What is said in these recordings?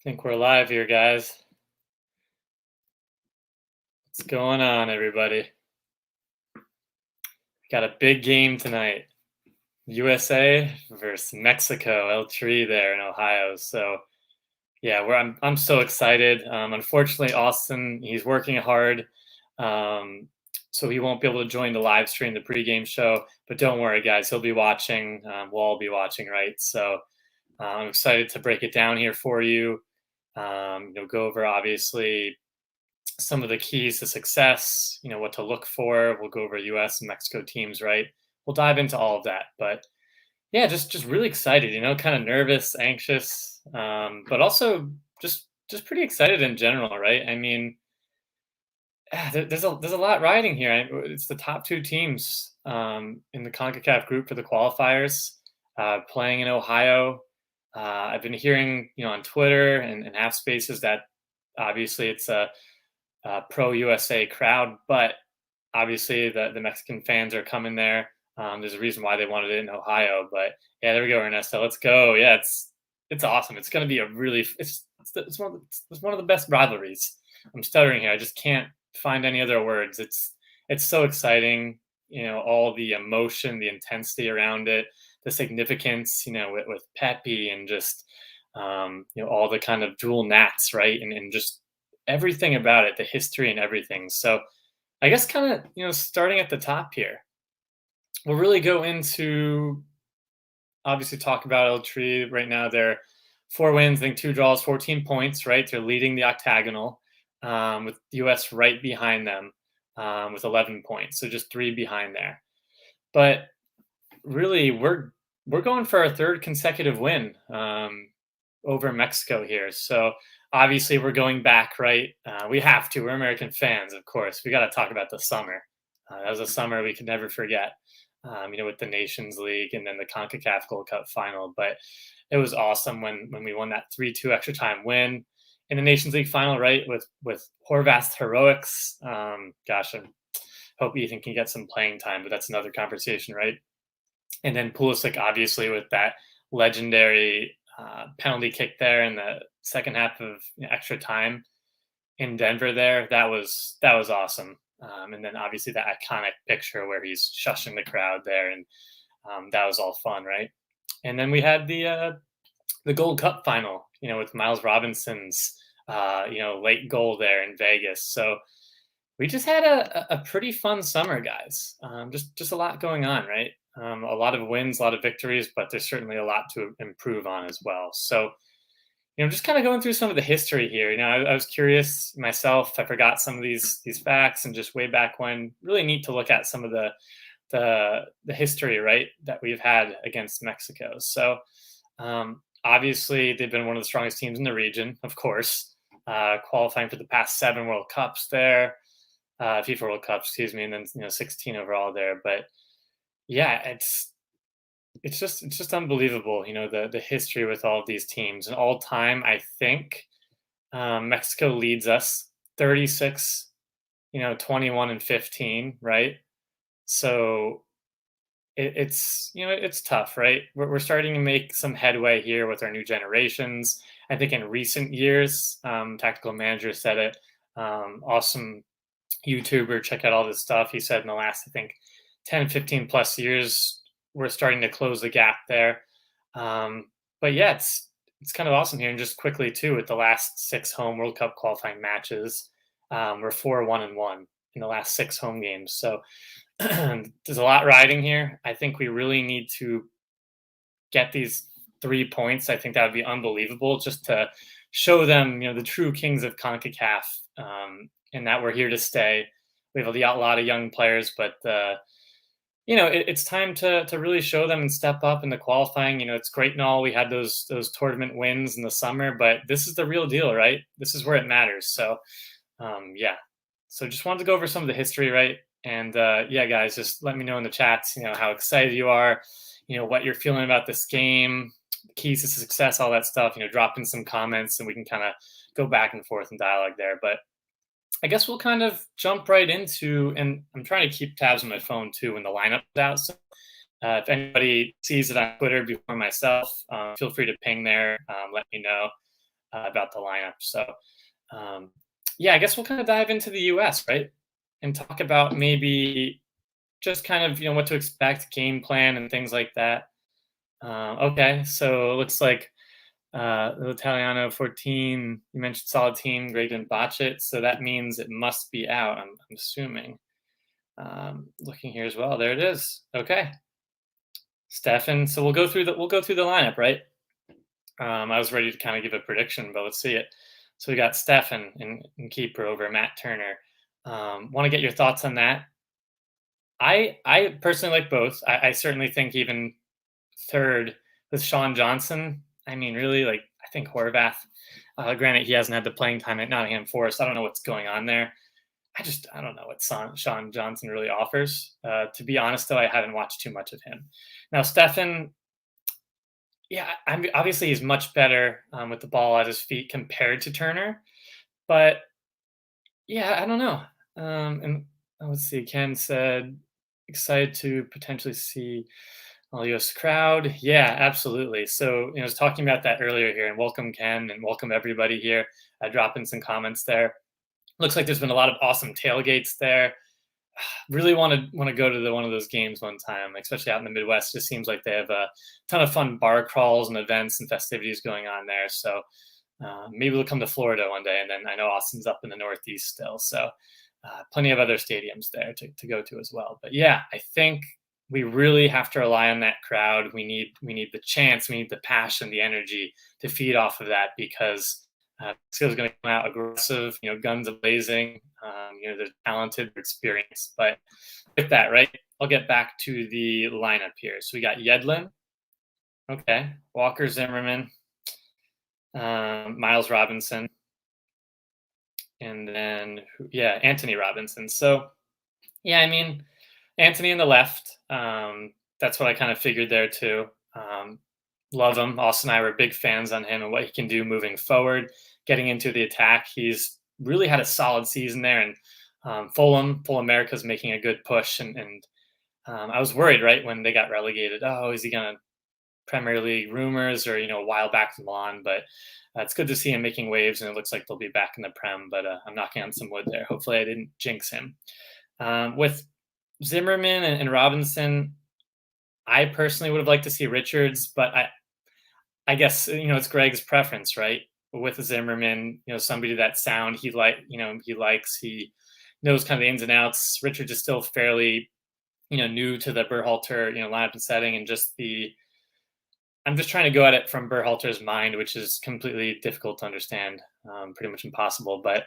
Think we're live here, guys. What's going on, everybody? Got a big game tonight. USA versus Mexico, El Tri there in Ohio. So yeah, I'm so excited. Unfortunately, Austin, he's working hard. So he won't be able to join the live stream, the pregame show. But don't worry, guys, he'll be watching. We'll all be watching, right? So I'm excited to break it down here for you. Go over obviously some of the keys to success, what to look for. We'll go over US and Mexico teams, right? We'll dive into all of that. But yeah, just really excited, kind of nervous, anxious, but also just pretty excited in general, right? I mean, there's a lot riding here. It's the top two teams in the CONCACAF group for the qualifiers, playing in Ohio. I've been hearing, on Twitter and half spaces that obviously it's a pro USA crowd, but obviously the Mexican fans are coming there. There's a reason why they wanted it in Ohio, but yeah, there we go, Ernesto. Let's go. Yeah, it's awesome. It's going to be a really it's one of the best rivalries. I'm stuttering here. I just can't find any other words. It's so exciting. All the emotion, the intensity around it, the significance. With Pepe and just all the kind of dual nats, right, and just everything about it, the history and everything. So I guess kind of, starting at the top here, we'll really go into obviously talk about El Tri right now. They're 4 wins, I think 2 draws, 14 points, right? They're leading the octagonal with the US right behind them with 11 points. So just 3 behind there. But really, we're going for our third consecutive win over Mexico here. So obviously we're going back, right? We have to. We're American fans, of course. We got to talk about the summer. That was a summer we could never forget. With the Nations League and then the CONCACAF Gold Cup final. But it was awesome when we won that 3-2 extra time win in the Nations League final, right? With Horvath's heroics. Gosh, I hope Ethan can get some playing time, but that's another conversation, right? And then Pulisic, obviously, with that legendary penalty kick there in the second half of extra time in Denver there. That was awesome. And then obviously that iconic picture where he's shushing the crowd there, and that was all fun, right? And then we had the Gold Cup final, with Miles Robinson's late goal there in Vegas. So we just had a pretty fun summer, guys. Just a lot going on, right? A lot of wins, a lot of victories, but there's certainly a lot to improve on as well. So just kind of going through some of the history here. I was curious myself. I forgot some of these facts, and just way back when, really neat to look at some of the history, right, that we've had against Mexico. So obviously they've been one of the strongest teams in the region, of course, qualifying for the past 7 World Cups there, FIFA World Cups, excuse me, and then 16 overall there. But yeah, it's just unbelievable, the history with all of these teams. And all time, I think Mexico leads us 36, 21 and 15, right? So it's tough, right? We're starting to make some headway here with our new generations. I think in recent years, Tactical Manager said it. Awesome YouTuber, check out all this stuff. He said in the last, I think, 10, 15 plus years, we're starting to close the gap there. But yeah, it's kind of awesome here. And just quickly too, with the last 6 home World Cup qualifying matches, we're 4-1-1 in the last 6 home games. So there's a lot riding here. I think we really need to get these 3 points. I think that would be unbelievable, just to show them, the true kings of CONCACAF, and that we're here to stay. We have a lot of young players, but it's time to really show them and step up in the qualifying. It's great and all. We had those tournament wins in the summer, but this is the real deal, right? This is where it matters. So, yeah. So just wanted to go over some of the history, right? And yeah, guys, just let me know in the chats, how excited you are, what you're feeling about this game, keys to success, all that stuff. Drop in some comments, and we can kind of go back and forth and dialogue there. But I guess we'll kind of jump right into, and I'm trying to keep tabs on my phone too when the lineup's out. So if anybody sees it on Twitter before myself, feel free to ping there. Let me know. about the lineup. So, um, yeah, I guess we'll kind of dive into the U.S., right, and talk about maybe just kind of what to expect, game plan, and things like that. Okay, so it looks like the Italiano 14. You mentioned solid team. Greg didn't botch it, so that means it must be out. I'm assuming. Looking here as well. There it is. Okay, Stefan. So we'll go through the lineup, right? I was ready to kind of give a prediction, but let's see it. So we got Stefan in keeper over Matt Turner. Want to get your thoughts on that? I personally like both. I certainly think even third with Sean Johnson. I mean, really, like I think Horvath. Granted, he hasn't had the playing time at Nottingham Forest. I don't know what's going on there. I don't know what Sean Johnson really offers. To be honest, though, I haven't watched too much of him. Now, Stefan, yeah, obviously he's much better with the ball at his feet compared to Turner. But yeah, I don't know. And let's see. Ken said excited to potentially see all US crowd. Yeah, absolutely. So I was talking about that earlier here, and welcome Ken, and welcome everybody here. Drop in some comments there. Looks like there's been a lot of awesome tailgates there. Really want to go to one of those games one time, especially out in the Midwest. It just seems like they have a ton of fun bar crawls and events and festivities going on there. So maybe we'll come to Florida one day, and then I know Austin's up in the Northeast still. So plenty of other stadiums there to go to as well. But yeah, I think we really have to rely on that crowd. We need the chance, we need the passion, the energy to feed off of that, because Mexico's going to come out aggressive, guns blazing. They're talented, they're experienced. But with that, right, I'll get back to the lineup here. So we got Yedlin, okay, Walker Zimmerman, Miles Robinson, and then Anthony Robinson. So yeah, I mean Anthony in the left. That's what I kind of figured there too. Love him. Austin and I were big fans on him and what he can do moving forward, getting into the attack. He's really had a solid season there, and Fulham America's making a good push. And I was worried, right, when they got relegated. Oh, is he going to Premier League rumors, or a while back to Milan? But it's good to see him making waves, and it looks like they'll be back in the Prem. But I'm knocking on some wood there. Hopefully, I didn't jinx him. With Zimmerman and Robinson, I personally would have liked to see Richards, but I guess it's Greg's preference, right? With Zimmerman, somebody that sound he likes, he knows kind of the ins and outs. Richards is still fairly new to the Berhalter lineup and setting, and I'm just trying to go at it from Berhalter's mind, which is completely difficult to understand, pretty much impossible. But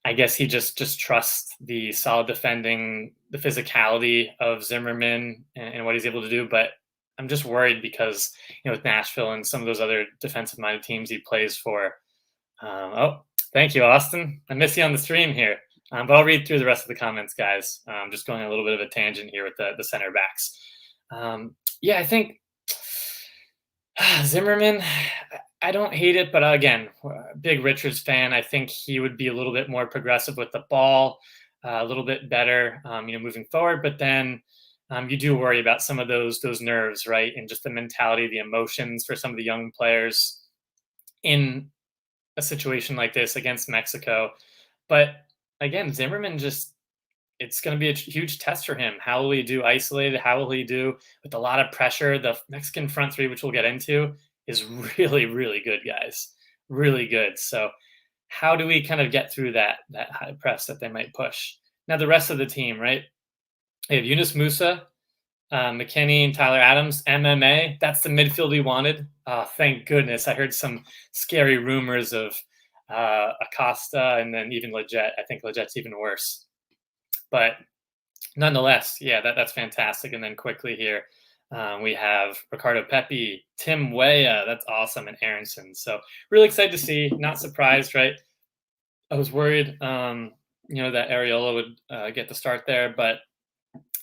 I guess he just trusts the solid defending, the physicality of Zimmerman and what he's able to do. But I'm just worried because, with Nashville and some of those other defensive-minded teams he plays for. Oh, thank you, Austin. I miss you on the stream here. But I'll read through the rest of the comments, guys. Just going a little bit of a tangent here with the center backs. I think Zimmerman, I don't hate it, but again, big Richards fan. I think he would be a little bit more progressive with the ball, a little bit better, moving forward. But then you do worry about some of those nerves, right, and just the mentality, the emotions for some of the young players in a situation like this against Mexico. But again, Zimmerman it's going to be a huge test for him. How will he do isolated? How will he do with a lot of pressure? The Mexican front three, which we'll get into, is really, really good, guys. Really good. So how do we kind of get through that high press that they might push? Now, the rest of the team, right? They have Yunus Musa, McKinney, and Tyler Adams, MMA. That's the midfield we wanted. Thank goodness. I heard some scary rumors of Acosta and then even Leggett. I think Leggett's even worse. But nonetheless, yeah, that's fantastic. And then quickly here, we have Ricardo Pepi, Tim Weah, that's awesome, and Aronson. So really excited to see. Not surprised, right? I was worried, that Areola would get the start there, but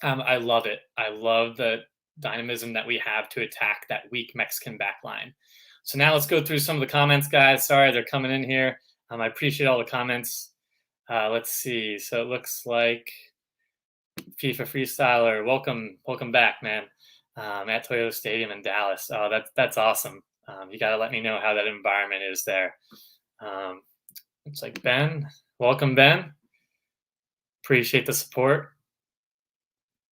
I love it. I love the dynamism that we have to attack that weak Mexican back line. So now let's go through some of the comments, guys. Sorry, they're coming in here. I appreciate all the comments. Let's see. So it looks like FIFA Freestyler, welcome back, man. At Toyota Stadium in Dallas. Oh, that's awesome. You got to let me know how that environment is there. Um, it's like Ben, welcome Ben. Appreciate the support.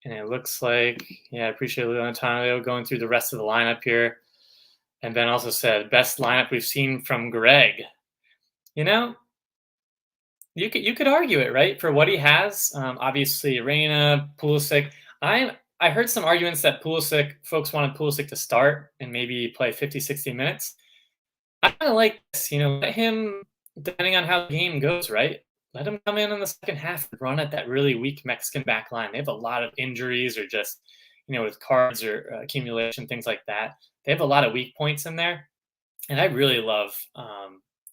And it looks like, yeah, I appreciate Leonardo going through the rest of the lineup here. And Ben also said, best lineup we've seen from Greg. You know, you could argue it, right? For what he has, obviously Reina, Pulisic. I heard some arguments that Pulisic folks wanted Pulisic to start and maybe play 50, 60 minutes. I kind of like this, let him, depending on how the game goes, right? Let him come in the second half and run at that really weak Mexican back line. They have a lot of injuries or just, with cards or accumulation, things like that. They have a lot of weak points in there. And I really love,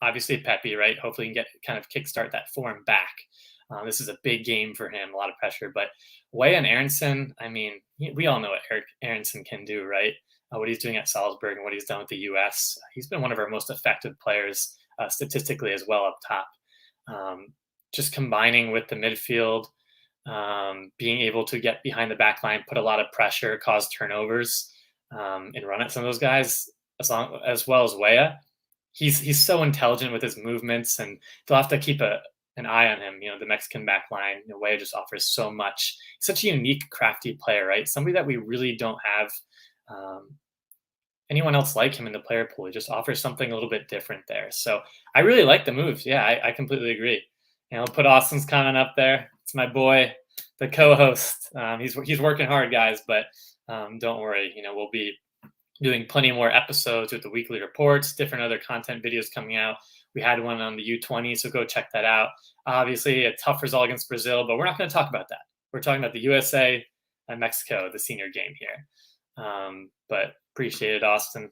obviously, Pepe, right? Hopefully, he can get kind of kickstart that form back. This is a big game for him, a lot of pressure. But Way and Aronson, I mean, we all know what Eric Aronson can do, right? What he's doing at Salzburg and what he's done with the U.S. He's been one of our most effective players statistically as well up top. Um, just combining with the midfield, being able to get behind the back line, put a lot of pressure, cause turnovers, and run at some of those guys as well as Weah. He's so intelligent with his movements, and they'll have to keep an eye on him. The Mexican back line, Weah just offers so much. He's such a unique, crafty player, right? Somebody that we really don't have anyone else like him in the player pool. He just offers something a little bit different there. So I really like the moves. Yeah, I completely agree. I'll put Austin's comment up there. It's my boy, the co-host. He's working hard, guys, but don't worry. We'll be doing plenty more episodes with the weekly reports, different other content videos coming out. We had one on the U20, so go check that out. Obviously, a tough result against Brazil, but we're not going to talk about that. We're talking about the USA and Mexico, the senior game here. But appreciate it, Austin.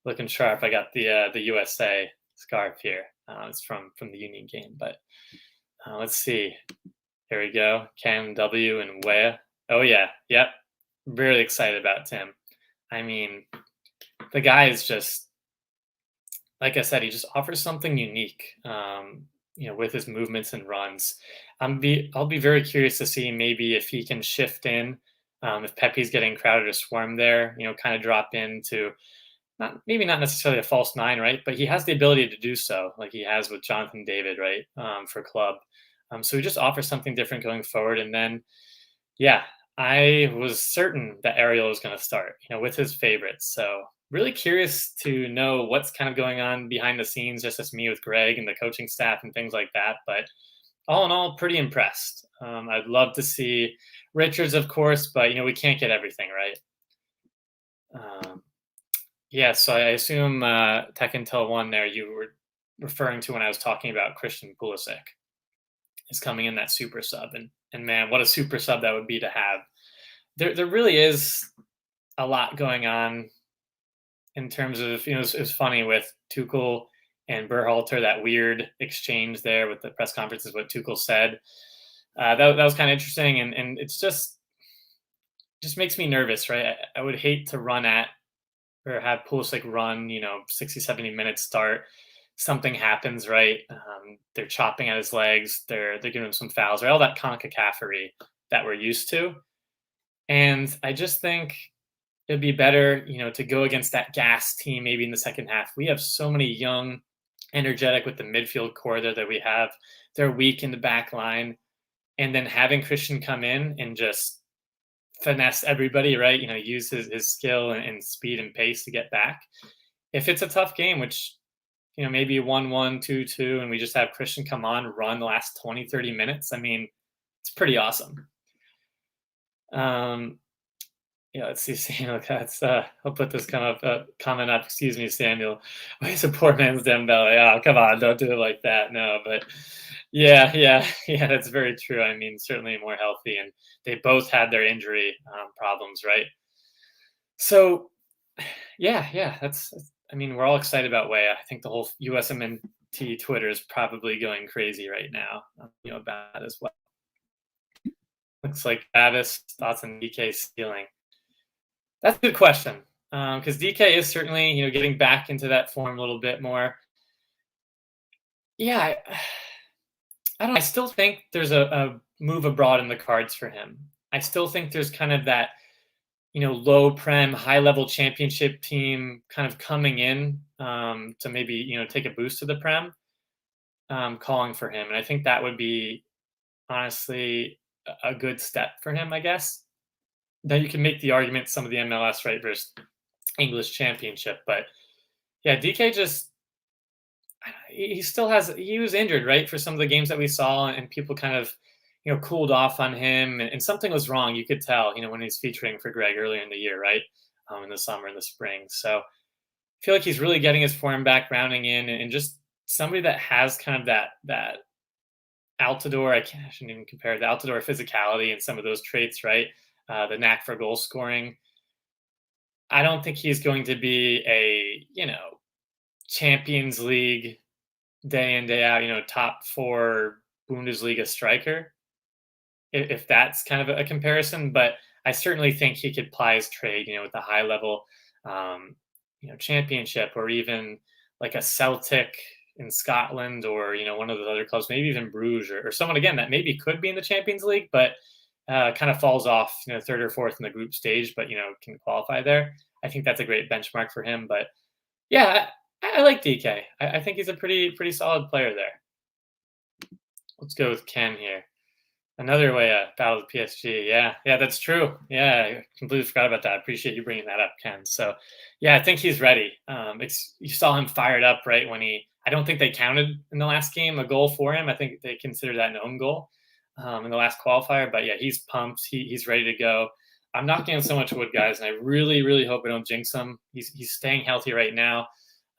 Looking sharp. I got the USA scarf here. It's from the Union game, but let's see. Here we go. Cam W and Weah. Oh yeah, yep. Really excited about Tim. I mean, the guy is just, like I said, he just offers something unique. With his movements and runs. I'll be very curious to see maybe if he can shift in. If Pepe's getting crowded or swarmed there, kind of drop into maybe not necessarily a false nine, right? But he has the ability to do so, like he has with Jonathan David, right? For club. So he just offers something different going forward. And then, yeah, I was certain that Ariel was going to start, with his favorites. So really curious to know what's kind of going on behind the scenes, just as me with Greg and the coaching staff and things like that. But all in all, pretty impressed. I'd love to see Richards, of course, but we can't get everything right. Yeah, so I assume Tech Intel 1 there you were referring to when I was talking about Christian Pulisic is coming in that super sub, and man, what a super sub that would be to have. There really is a lot going on in terms of it was funny with Tuchel and Berhalter, that weird exchange there with the press conferences, what Tuchel said. That was kind of interesting, and it's just makes me nervous, right? I would hate to run at or have Pulisic run, 60, 70 minutes start. Something happens, right? They're chopping at his legs. They're giving him some fouls, right? All that CONCACAFery that we're used to. And I just think it'd be better, to go against that gas team maybe in the second half. We have so many young, energetic with the midfield core there that we have. They're weak in the back line. And then having Christian come in and just finesse everybody, right? Use his skill and speed and pace to get back. If it's a tough game, which, maybe 1-1, 2-2, and we just have Christian come on, run the last 20, 30 minutes, I mean, it's pretty awesome. Yeah, let's see, Samuel. I'll put this comment up. Excuse me, Samuel. Why is a poor man's Dembele? Oh, come on, don't do it like that. No, but yeah, that's very true. I mean, certainly more healthy, and they both had their injury problems, right? So, yeah, that's. I mean, we're all excited about Weah. I think the whole USMNT Twitter is probably going crazy right now, about that as well. Looks like Travis thoughts on DK stealing. That's a good question, because DK is certainly, getting back into that form a little bit more. Yeah, I don't know. I still think there's a move abroad in the cards for him. I still think there's kind of that low prem, high level championship team kind of coming in to maybe take a boost to the prem, calling for him, and I think that would be honestly a good step for him, I guess. Then you can make the argument some of the MLS right versus English Championship, but yeah, DK just he still has he was injured right for some of the games that we saw, and people kind of cooled off on him, and something was wrong. You could tell when he was featuring for Greg earlier in the year, right, in the summer and the spring. So I feel like he's really getting his form back, rounding in, and just somebody that has kind of that Altidore. I shouldn't even compare the Altidore physicality and some of those traits, right? The knack for goal scoring. I don't think he's going to be a Champions League day in day out, top four Bundesliga striker, if that's kind of a comparison. But I certainly think he could ply his trade, with a high level, um, championship, or even like a Celtic in Scotland, or one of the other clubs, maybe even Bruges, or someone again that maybe could be in the Champions League, but kind of falls off, third or fourth in the group stage, but can qualify there. I think that's a great benchmark for him. But yeah, I like DK. I think he's a pretty solid player there. Let's go with Ken here. Another way battle with PSG. Yeah, that's true. Yeah, I completely forgot about that. I appreciate you bringing that up, Ken. So, yeah, I think he's ready. You saw him fired up right when he. I don't think they counted in the last game a goal for him. I think they considered that an own goal in the last qualifier. But yeah, he's pumped. He's ready to go. I'm knocking on so much wood, guys, and I really hope I don't jinx him. He's staying healthy right now.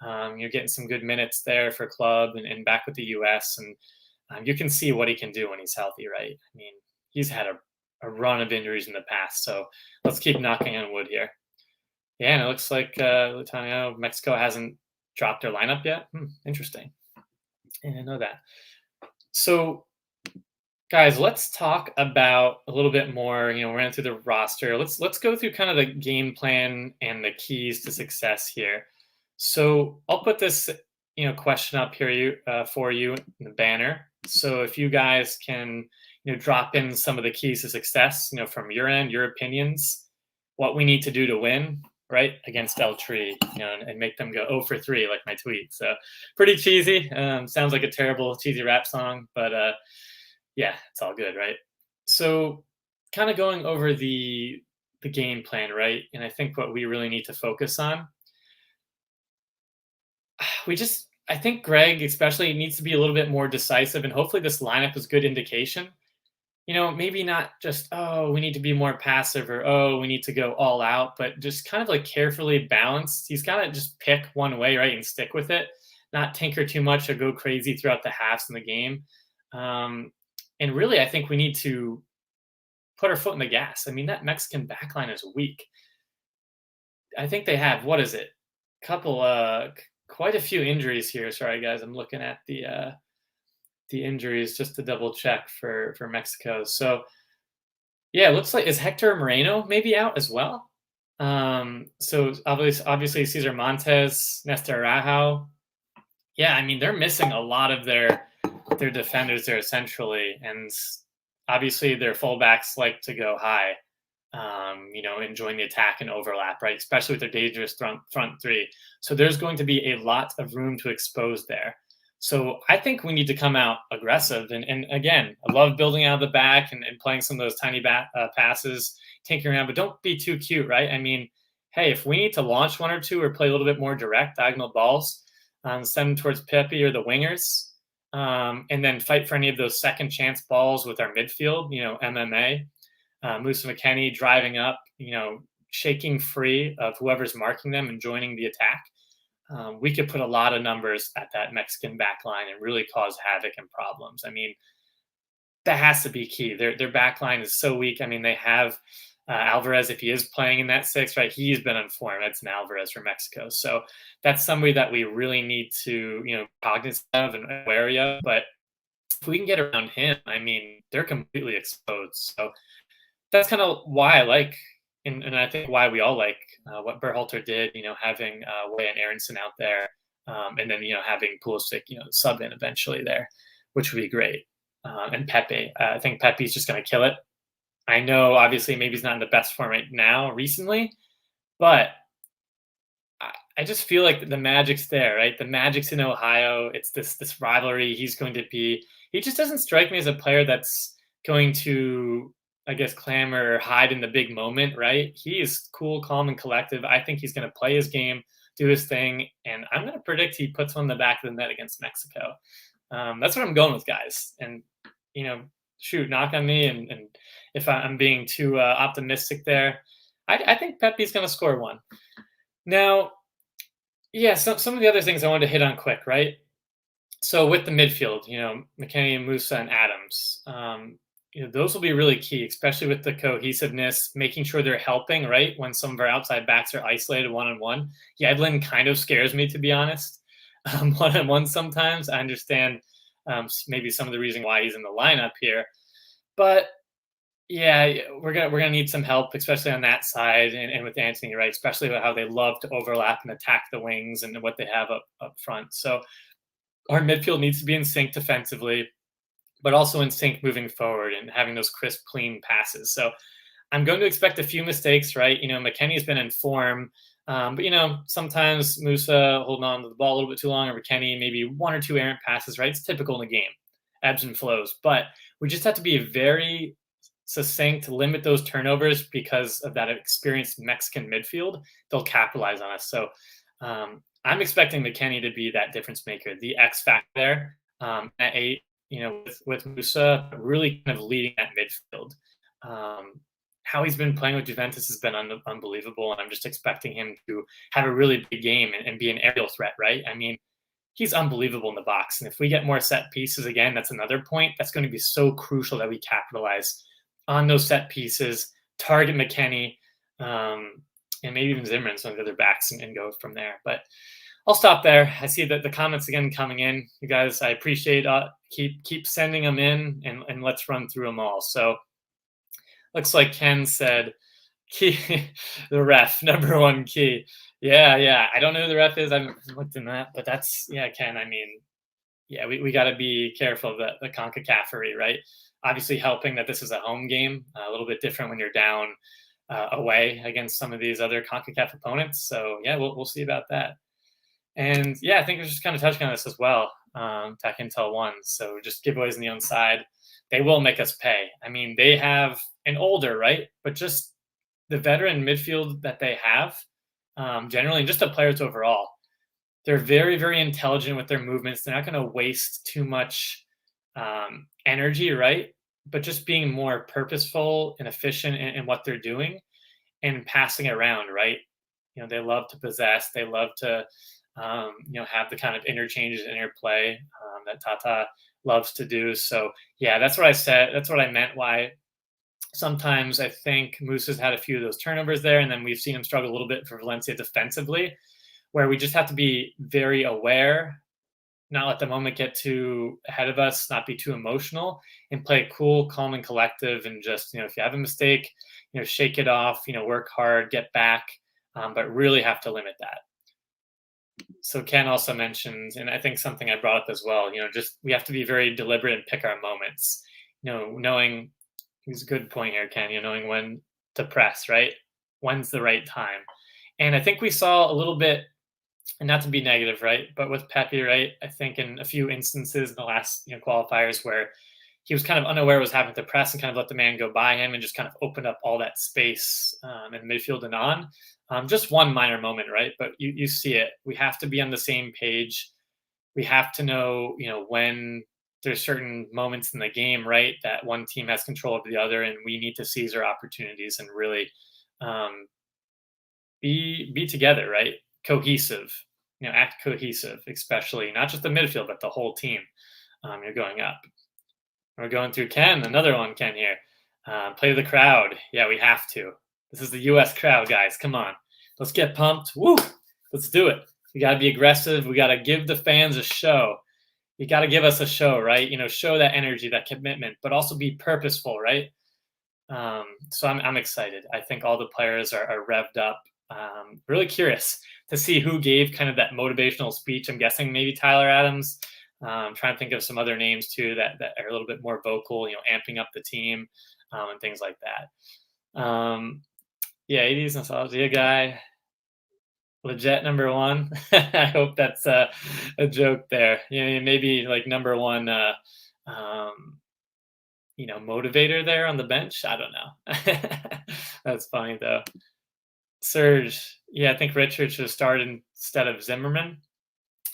You're getting some good minutes there for club and back with the U.S. and you can see what he can do when he's healthy, right? I mean, he's had a run of injuries in the past, so let's keep knocking on wood here. Yeah, and it looks like Mexico hasn't dropped their lineup yet. Interesting. I didn't know that. So, guys, let's talk about a little bit more. We ran through the roster. Let's go through kind of the game plan and the keys to success here. So I'll put this question up here for you in the banner. So if you guys can drop in some of the keys to success, from your end, your opinions, what we need to do to win, right, against El Tri, and make them go 0 for 3 like my tweet. So pretty cheesy. Sounds like a terrible cheesy rap song, but yeah, it's all good, right? So kind of going over the game plan, right? And I think what we really need to focus on, I think Greg especially needs to be a little bit more decisive, and hopefully this lineup is good indication. Maybe not just, oh, we need to be more passive, or, oh, we need to go all out, but just kind of like carefully balanced. He's got to just pick one way, right, and stick with it, not tinker too much or go crazy throughout the halves in the game. And really, I think we need to put our foot in the gas. I mean, that Mexican backline is weak. I think they have, what is it? Quite a few injuries here. Sorry, guys, I'm looking at the injuries just to double check for Mexico. So yeah, it looks like, is Hector Moreno maybe out as well? So obviously Cesar Montes, Nestor Araujo. Yeah, I mean, they're missing a lot of their defenders there essentially, and obviously their fullbacks like to go high. Enjoying the attack and overlap, right? Especially with their dangerous front three. So there's going to be a lot of room to expose there. So I think we need to come out aggressive. And again, I love building out of the back and playing some of those tiny passes, tinkering around, but don't be too cute, right? I mean, hey, if we need to launch one or two or play a little bit more direct diagonal balls, send them towards Pepe or the wingers, and then fight for any of those second chance balls with our midfield, MMA. Musa McKennie driving up, shaking free of whoever's marking them and joining the attack. We could put a lot of numbers at that Mexican back line and really cause havoc and problems. I mean, that has to be key. Their back line is so weak. I mean, they have Alvarez, if he is playing in that 6, right? He's been on form. That's an Alvarez for Mexico. So that's somebody that we really need to, cognizant of and wary of. But if we can get around him, I mean, they're completely exposed. So that's kind of why I like, and I think why we all like what Berhalter did, having Way and Aronson out there, and then, having Pulisic, sub in eventually there, which would be great. And Pepe, I think Pepe's just going to kill it. I know obviously maybe he's not in the best form right now recently, but I just feel like the magic's there, right? The magic's in Ohio. It's this rivalry. He's going to be. He just doesn't strike me as a player that's going to, I guess, clamor or hide in the big moment, right? He is cool, calm, and collective. I think he's going to play his game, do his thing, and I'm going to predict he puts one in the back of the net against Mexico. That's what I'm going with, guys. And you know, shoot, knock on me, and if I'm being too optimistic there, I think Pepe's going to score one. Now, yeah, some of the other things I wanted to hit on quick, right? So with the midfield, McKennie and Musa and Adams, those will be really key, especially with the cohesiveness, making sure they're helping, right? When some of our outside backs are isolated one on one. Yedlin kind of scares me, to be honest. One on one sometimes. I understand maybe some of the reason why he's in the lineup here, but yeah, we're gonna need some help, especially on that side, and with Anthony, right? Especially about how they love to overlap and attack the wings and what they have up front. So our midfield needs to be in sync defensively, but also in sync moving forward and having those crisp, clean passes. So I'm going to expect a few mistakes, right? McKennie's been in form, but sometimes Musa holding on to the ball a little bit too long, or McKennie maybe one or two errant passes, right? It's typical in the game, ebbs and flows. But we just have to be very succinct, limit those turnovers because of that experienced Mexican midfield. They'll capitalize on us. So I'm expecting McKennie to be that difference maker, the X factor there at 8. With Musa really kind of leading that midfield. How he's been playing with Juventus has been unbelievable, and I'm just expecting him to have a really big game and be an aerial threat, right? I mean, he's unbelievable in the box, and if we get more set pieces again, that's another point that's going to be so crucial that we capitalize on those set pieces, target McKennie, and maybe even Zimmerman, some of the other backs, and go from there. But I'll stop there. I see that the comments again coming in. You guys, I appreciate keep sending them in, and let's run through them all. So looks like Ken said key the ref, number one key. Yeah. I don't know who the ref is. I haven't looked in that, but that's Ken. I mean, yeah, we got to be careful of the CONCACAFery, right? Obviously helping that this is a home game, a little bit different when you're down away against some of these other CONCACAF opponents. So yeah, we'll see about that. And yeah, I think we're just kind of touching on this as well. Tech Intel 1. So just giveaways on the side. They will make us pay. I mean, they have an older, right? But just the veteran midfield that they have, generally, and just the players overall, they're very, very intelligent with their movements. They're not going to waste too much energy, right? But just being more purposeful and efficient in what they're doing and passing around, right? They love to possess. They love to have the kind of interchanges, interplay that Tata loves to do. So yeah, that's what I said. That's what I meant. Why sometimes I think Musa's had a few of those turnovers there, and then we've seen him struggle a little bit for Valencia defensively, where we just have to be very aware, not let the moment get too ahead of us, not be too emotional, and play cool, calm, and collective. And just if you have a mistake, shake it off. Work hard, get back, but really have to limit that. So Ken also mentioned, and I think something I brought up as well, just we have to be very deliberate and pick our moments. Knowing, he's a good point here, Ken, knowing when to press, right? When's the right time? And I think we saw a little bit, and not to be negative, right? But with Pepe, right? I think in a few instances in the last qualifiers where he was kind of unaware was having to press and kind of let the man go by him and just kind of opened up all that space in midfield and on. Just one minor moment, right? But you see it. We have to be on the same page. We have to know, when there's certain moments in the game, right, that one team has control over the other, and we need to seize our opportunities and really be together, right? Cohesive, act cohesive, especially not just the midfield, but the whole team. You're going up. We're going through Ken, another one, Ken here. Play to the crowd. Yeah, we have to. This is the U.S. crowd, guys. Come on. Let's get pumped. Woo! Let's do it. We got to be aggressive. We got to give the fans a show. You got to give us a show, right? Show that energy, that commitment, but also be purposeful, right? So I'm excited. I think all the players are revved up. Really curious to see who gave kind of that motivational speech. I'm guessing maybe Tyler Adams. Trying to think of some other names too that are a little bit more vocal, amping up the team. and things like that. Yeah, 80s nostalgia guy, legit number one. I hope that's a joke there. Maybe like number one, um, motivator there on the bench. I don't know. That's funny though. Surge. Yeah, I think Richard should have started instead of Zimmerman.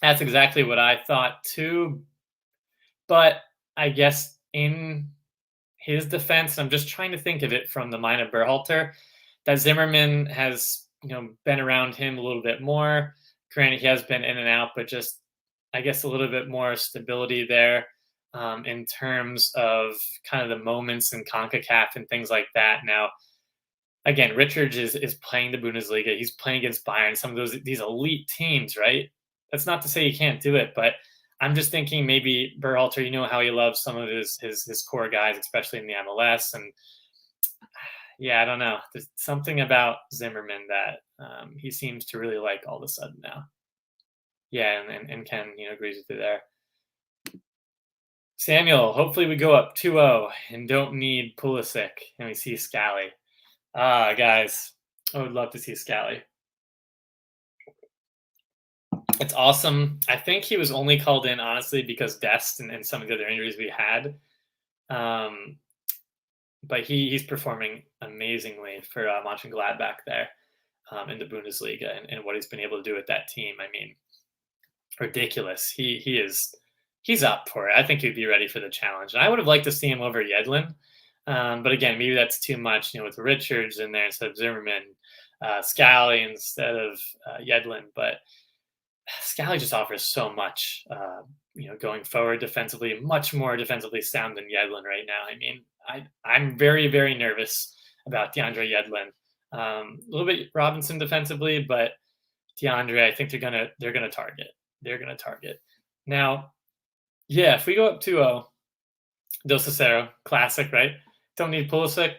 That's exactly what I thought too. But I guess in his defense, I'm just trying to think of it from the mind of Berhalter, that Zimmerman has, been around him a little bit more. Granted, he has been in and out, but just, I guess, a little bit more stability there in terms of kind of the moments in CONCACAF and things like that. Now, again, Richards is playing the Bundesliga. He's playing against Bayern, some of these elite teams, right? That's not to say he can't do it, but I'm just thinking maybe Berhalter, how he loves some of his core guys, especially in the MLS, and yeah, I don't know. There's something about Zimmerman that he seems to really like all of a sudden now. Yeah, and Ken, agrees with you there. Samuel, hopefully we go up 2-0 and don't need Pulisic and we see Scally. Guys, I would love to see Scally. It's awesome. I think he was only called in, honestly, because Dest and some of the other injuries we had. But he's performing amazingly for Mönchengladbach there in the Bundesliga and what he's been able to do with that team. I mean, ridiculous. He's up for it. I think he'd be ready for the challenge. And I would have liked to see him over Yedlin. But again, maybe that's too much, with Richards in there instead of Zimmerman, Scally instead of Yedlin. But Scally just offers so much, going forward defensively, much more defensively sound than Yedlin right now. I mean, I'm very, very nervous about DeAndre Yedlin. A little bit Robinson defensively, but DeAndre, I think they're gonna target. They're gonna target. Now, yeah, if we go up 2-0, Dos Cicero, classic, right? Don't need Pulisic.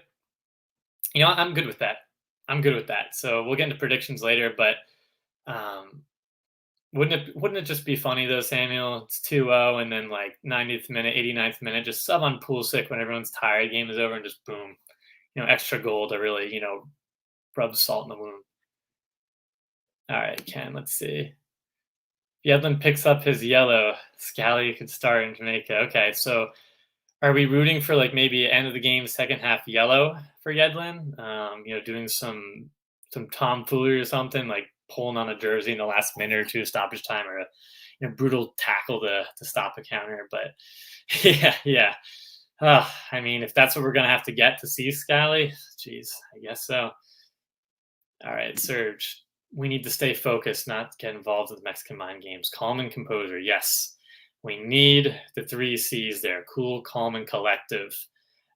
I'm good with that. So we'll get into predictions later, but wouldn't it just be funny though, Samuel? It's 2-0 and then like 90th minute, 89th minute, just sub on Pulisic when everyone's tired, game is over, and just boom, extra goal to really, rub salt in the wound. All right, Ken, let's see. Yedlin picks up his yellow. Scally could start in Jamaica. Okay, so are we rooting for like maybe end of the game, second half yellow for Yedlin? Doing some tomfoolery or something, like pulling on a jersey in the last minute or two stoppage time, or a brutal tackle to stop a counter. But yeah. I mean, if that's what we're gonna have to get to see Scally, geez, I guess so. All right, Serge. We need to stay focused, not get involved with Mexican mind games. Calm and composure. Yes, we need the 3 C's there: cool, calm, and collective.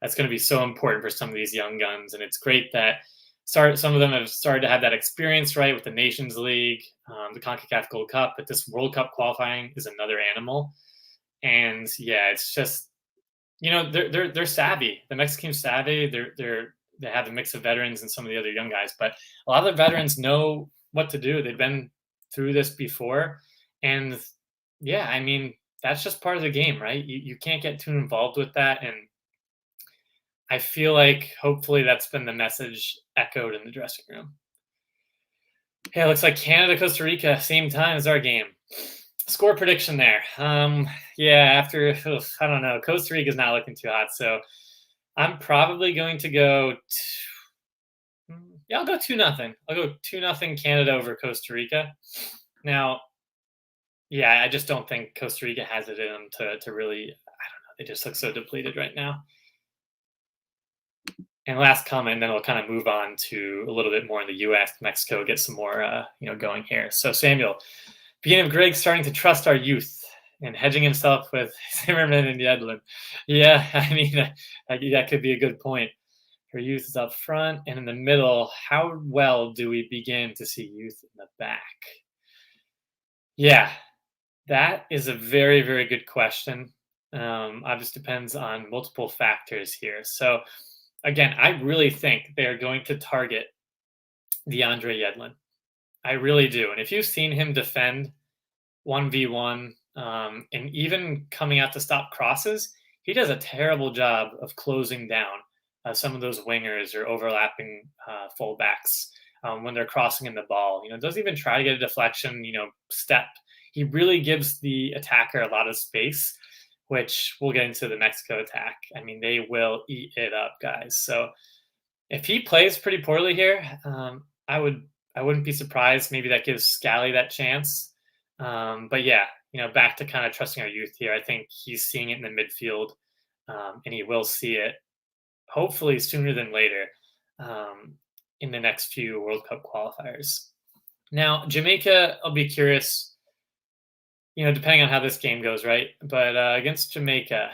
That's going to be so important for some of these young guns, and it's great that some of them have started to have that experience, right, with the Nations League, the CONCACAF Gold Cup, but this World Cup qualifying is another animal. And yeah, it's just, they're savvy. The Mexicans savvy. They have a mix of veterans and some of the other young guys, but a lot of the veterans know what to do. They've been through this before, and yeah, I mean, that's just part of the game, right? You can't get too involved with that, and I feel like hopefully that's been the message echoed in the dressing room. Yeah, looks like Canada, Costa Rica, same time as our game. Score prediction there. After I don't know, Costa Rica's not looking too hot, so I'm probably going to go. I'll go 2-0. I'll go 2-0 Canada over Costa Rica. Now, yeah, I just don't think Costa Rica has it in them to really. I don't know. They just look so depleted right now. And last comment, then we'll kind of move on to a little bit more in the U.S., Mexico, get some more, going here. So Samuel, beginning of Greg starting to trust our youth and hedging himself with Zimmerman and Yedlin. Yeah, I mean, that could be a good point. For youth is up front and in the middle. How well do we begin to see youth in the back? Yeah, that is a very, very good question. Obviously depends on multiple factors here. So again, I really think they are going to target DeAndre Yedlin. I really do. And if you've seen him defend 1v1 and even coming out to stop crosses, he does a terrible job of closing down some of those wingers or overlapping fullbacks when they're crossing in the ball. Doesn't even try to get a deflection, step. He really gives the attacker a lot of space, which we'll get into the Mexico attack. I mean, they will eat it up, guys. So if he plays pretty poorly here, I wouldn't be surprised. Maybe that gives Scally that chance. But yeah, back to kind of trusting our youth here. I think he's seeing it in the midfield, and he will see it hopefully sooner than later in the next few World Cup qualifiers. Now, Jamaica, I'll be curious, depending on how this game goes, right? But against Jamaica,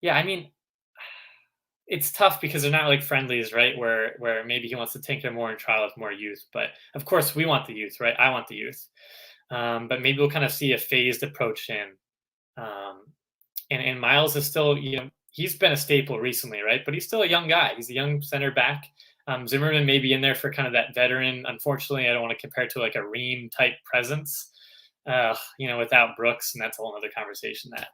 yeah, I mean, it's tough because they're not like friendlies, right? Where maybe he wants to tinker more and try with more youth. But of course, we want the youth, right? I want the youth. But maybe we'll kind of see a phased approach in. And Miles is still, he's been a staple recently, right? But he's still a young guy. He's a young center back. Zimmerman may be in there for kind of that veteran. Unfortunately, I don't want to compare it to like a Ream type presence, without Brooks. And that's a whole other conversation that,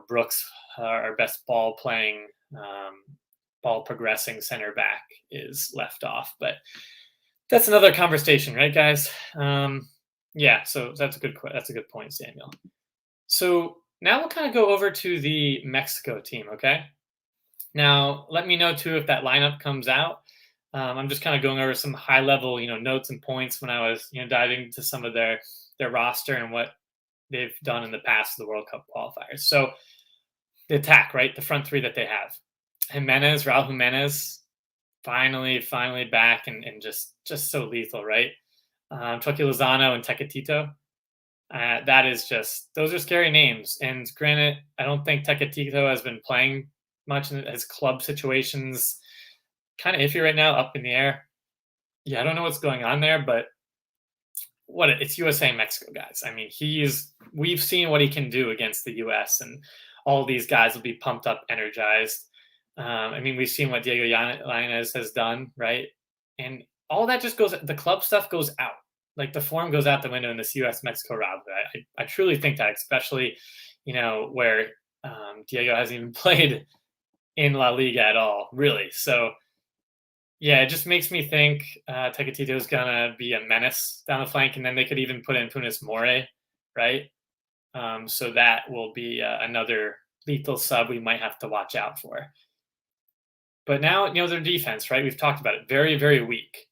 Brooks, our best ball playing, ball progressing center back, is left off. But that's another conversation, right, guys? Yeah, so that's a good point, Samuel. So now we'll kind of go over to the Mexico team, okay? Now, let me know too if that lineup comes out. I'm just kind of going over some high level, notes and points when I was, diving into some of their roster and what they've done in the past of the World Cup qualifiers. So the attack, right? The front three that they have. Raul Jimenez, finally back and just so lethal, right? Chucky Lozano and Tecatito. That is those are scary names. And granted, I don't think Tecatito has been playing much in his club situations. Kind of iffy right now, up in the air. Yeah, I don't know what's going on there, but it's USA and Mexico, guys. I mean, we've seen what he can do against the US, and all these guys will be pumped up, energized. I mean, we've seen what Diego Lainez has done, right? And all that just the club stuff goes out. Like the form goes out the window in this US-Mexico rivalry. I truly think that, especially, where Diego hasn't even played in La Liga at all, really. So, yeah, it just makes me think Tecatito is going to be a menace down the flank, and then they could even put in Funes Mori, right? So that will be another lethal sub we might have to watch out for. But now, their defense, right? We've talked about it. Very, very weak.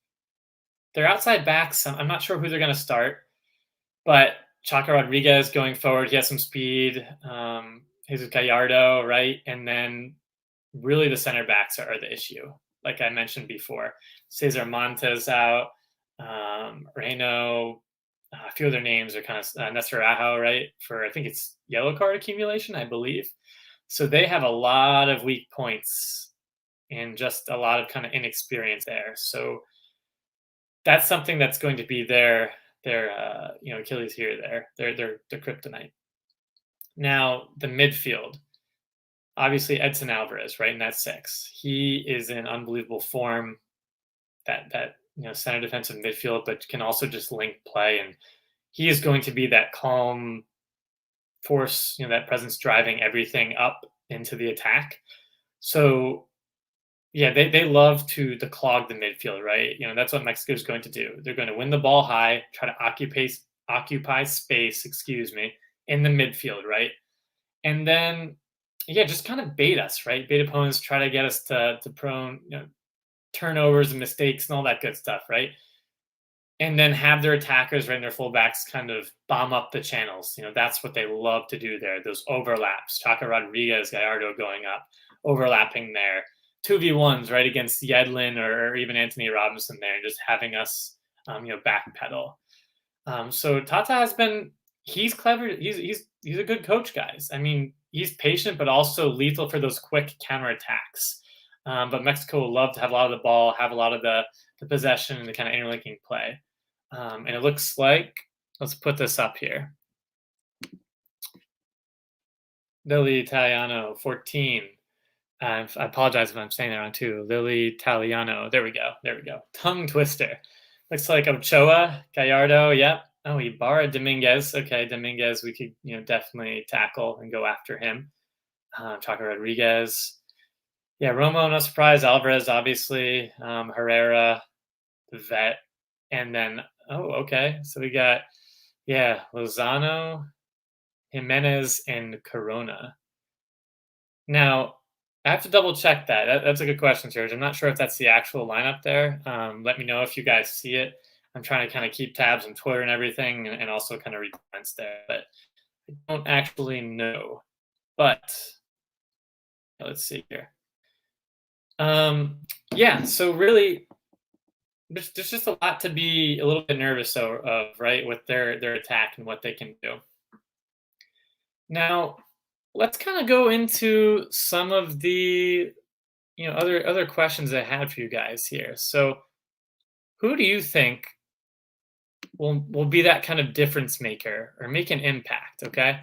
Their outside backs, I'm not sure who they're going to start, but Chaco Rodriguez going forward, he has some speed. Jesus Gallardo, right? And then really the center backs are the issue. Like I mentioned before, Cesar Montes out, Reno, a few other names are kind of Nesarajo, right? For I think it's yellow card accumulation, I believe. So they have a lot of weak points and just a lot of kind of inexperience there. So that's something that's going to be their Achilles heel there. Their kryptonite. Now the midfield. Obviously Edson Alvarez, right? And that's 6. He is in unbelievable form. That center defensive midfield, but can also just link play, and he is going to be that calm force, that presence driving everything up into the attack. So yeah, they love to clog the midfield, right? That's what Mexico is going to do. They're going to win the ball high, try to occupy space, in the midfield, right? And then, yeah, just kind of bait us, right? Bait opponents, try to get us to prone, turnovers and mistakes and all that good stuff, right? And then have their attackers, right, and their fullbacks kind of bomb up the channels. That's what they love to do there. Those overlaps, Chaco Rodriguez, Gallardo going up, overlapping there. 2v1s, right, against Yedlin or even Anthony Robinson there, and just having us, backpedal. So Tata he's clever. He's a good coach, guys. I mean, he's patient, but also lethal for those quick counterattacks. But Mexico will love to have a lot of the ball, have a lot of the possession and the kind of interlinking play. And it looks like, let's put this up here. Lily Italiano, 14. I apologize if I'm saying that wrong too. Lily Italiano. There we go. Tongue twister. Looks like Ochoa, Gallardo. Yep. Oh, Ibarra, Dominguez. Okay, Dominguez, we could, definitely tackle and go after him. Chaco Rodriguez. Yeah, Romo, no surprise. Alvarez, obviously. Herrera, the vet. And then, oh, okay. So we got, yeah, Lozano, Jimenez, and Corona. Now, I have to double check that. That's a good question, Serge. I'm not sure if that's the actual lineup there. Let me know if you guys see it. I'm trying to kind of keep tabs on Twitter and everything, and also kind of read comments there, but I don't actually know. But let's see here. Yeah, so really, there's just a lot to be a little bit nervous of, right, with their attack and what they can do. Now, let's kind of go into some of the other questions I had for you guys here. So, who do you think will be that kind of difference maker or make an impact? Okay,